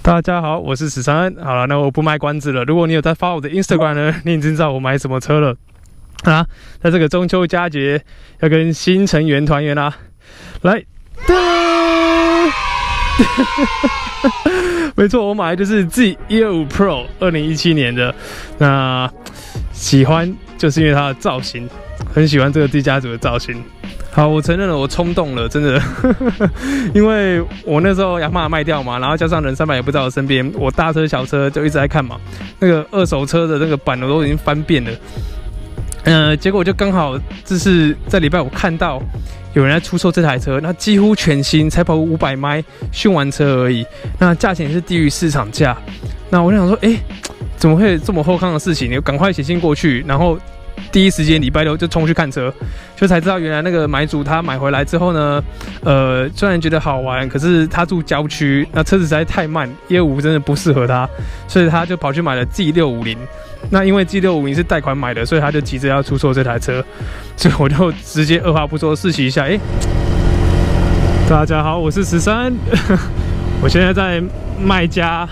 大家好，我是史尚恩。好了，那我不卖关子了。如果你有在发我的 Instagram 呢，你已经知道我买什么车了啊！在这个中秋佳节，要跟新成员团圆啦！来，没错，我买的就是 Z125 Pro 2017年的。那喜欢就是因为它的造型，很喜欢这个 Z 家族的造型。好，我承认了，我冲动了，真的，因为我那时候雅马哈卖掉嘛，然后加上人300也不在我身边，我大车小车就一直在看嘛，那个二手车的那个版我都已经翻遍了，结果就刚好就是在礼拜五看到有人在出售这台车，那几乎全新，才跑500迈，训完车而已，那价钱也是低于市场价，那我就想说，怎么会这么后康的事情？你赶快写信过去，然后第一时间礼拜六就冲去看车，就才知道原来那个买主他买回来之后呢，虽然觉得好玩，可是他住郊区，那车子实在太慢，125真的不适合他，所以他就跑去买了 G650。那因为 G650是贷款买的，所以他就急着要出售这台车，所以我就直接二话不说试骑一下。大家好，我是13，我现在在卖家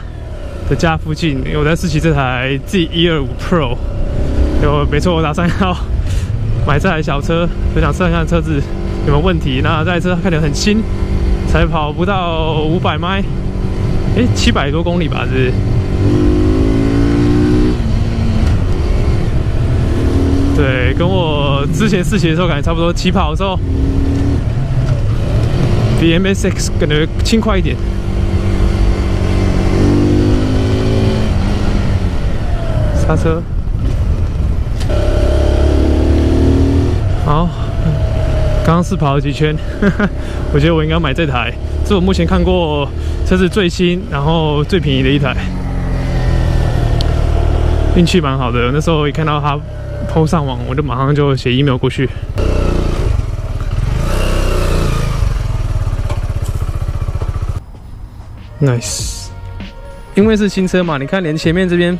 的家附近，我在试骑这台 Z125 Pro。没错，我打算要买这台小车，就想试看看车子有没有问题。那这台车看起来很新，才跑不到500迈，700多公里吧，是不是？对，跟我之前试骑的时候感觉差不多，起跑的时候比 MSX 感觉轻快一点。刹车。好，刚刚试跑了几圈，我觉得我应该买这台，是我目前看过车子最新，然后最便宜的一台，运气蛮好的。那时候一看到它 PO 上网，我就马上就写 email 过去。Nice， 因为是新车嘛，你看连前面这边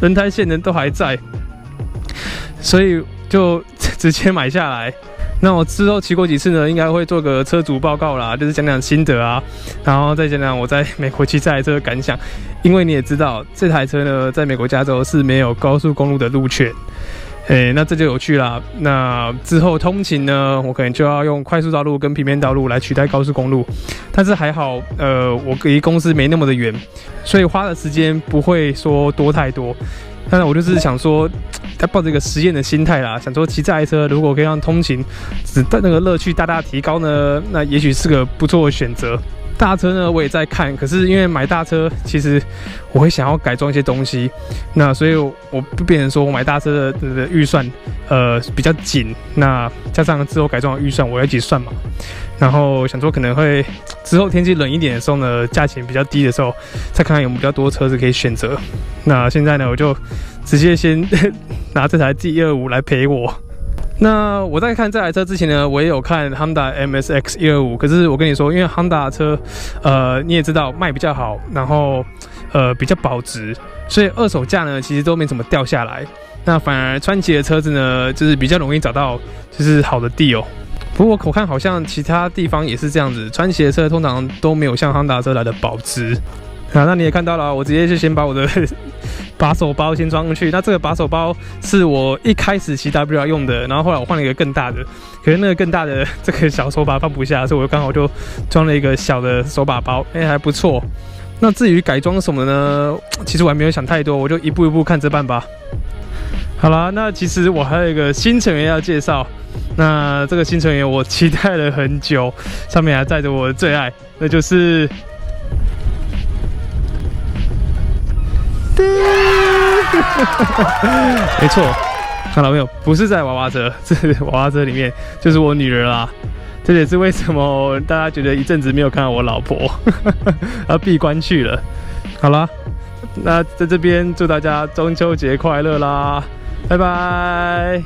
轮胎线都还在，所以就直接买下来。那我之后骑过几次呢，应该会做个车主报告啦，就是讲讲心得啊，然后再讲讲我在美国骑这台车的感想。因为你也知道，这台车呢，在美国加州是没有高速公路的路权，那这就有趣啦。那之后通勤呢，我可能就要用快速道路跟平面道路来取代高速公路。但是还好，我离公司没那么的远，所以花的时间不会说多太多。但是我就是想说，抱着一个实验的心态啦，想说骑这台车如果可以让通勤那个乐趣大大提高呢，那也许是个不错的选择。大车呢我也在看，可是因为买大车，其实我会想要改装一些东西，那所以我变成说我买大车的预算比较紧，那加上之后改装的预算我要一起算嘛，然后想说可能会之后天气冷一点的时候呢，价钱比较低的时候，再看看有没有比较多车子可以选择。那现在呢，我就直接先拿这台 G125 来陪我。那我在看这台车之前呢，我也有看 Honda MSX 125，可是我跟你说，因为 Honda 的车，你也知道卖比较好，然后比较保值，所以二手价呢其实都没怎么掉下来。那反而川崎的车子呢，就是比较容易找到就是好的 deal。不过我看好像其他地方也是这样子，川崎的车通常都没有像 Honda 车来的保值。那你也看到了，我直接就先把我的把手包先装上去。那这个把手包是我一开始骑 WR 用的，然后后来我换了一个更大的，可是那个更大的这个小手把放不下，所以我刚好就装了一个小的手把包，还不错。那至于改装什么呢？其实我还没有想太多，我就一步一步看着办吧。好啦，那其实我还有一个新成员要介绍。那这个新成员我期待了很久，上面还载着我的最爱，那就是没错，看到没有？不是在娃娃车，是娃娃车里面就是我女儿啦。这也是为什么大家觉得一阵子没有看到我老婆，要闭关去了。好啦，那在这边祝大家中秋节快乐啦，拜拜。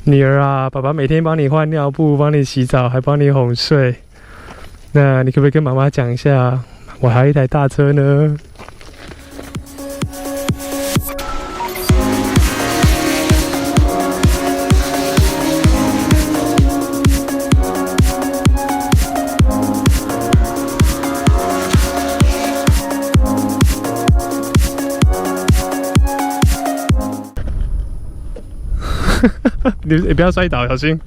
女儿啊，爸爸每天帮你换尿布，帮你洗澡，还帮你哄睡。那你可不可以跟妈妈讲一下，我还有一台大车呢？你不要摔倒，小心。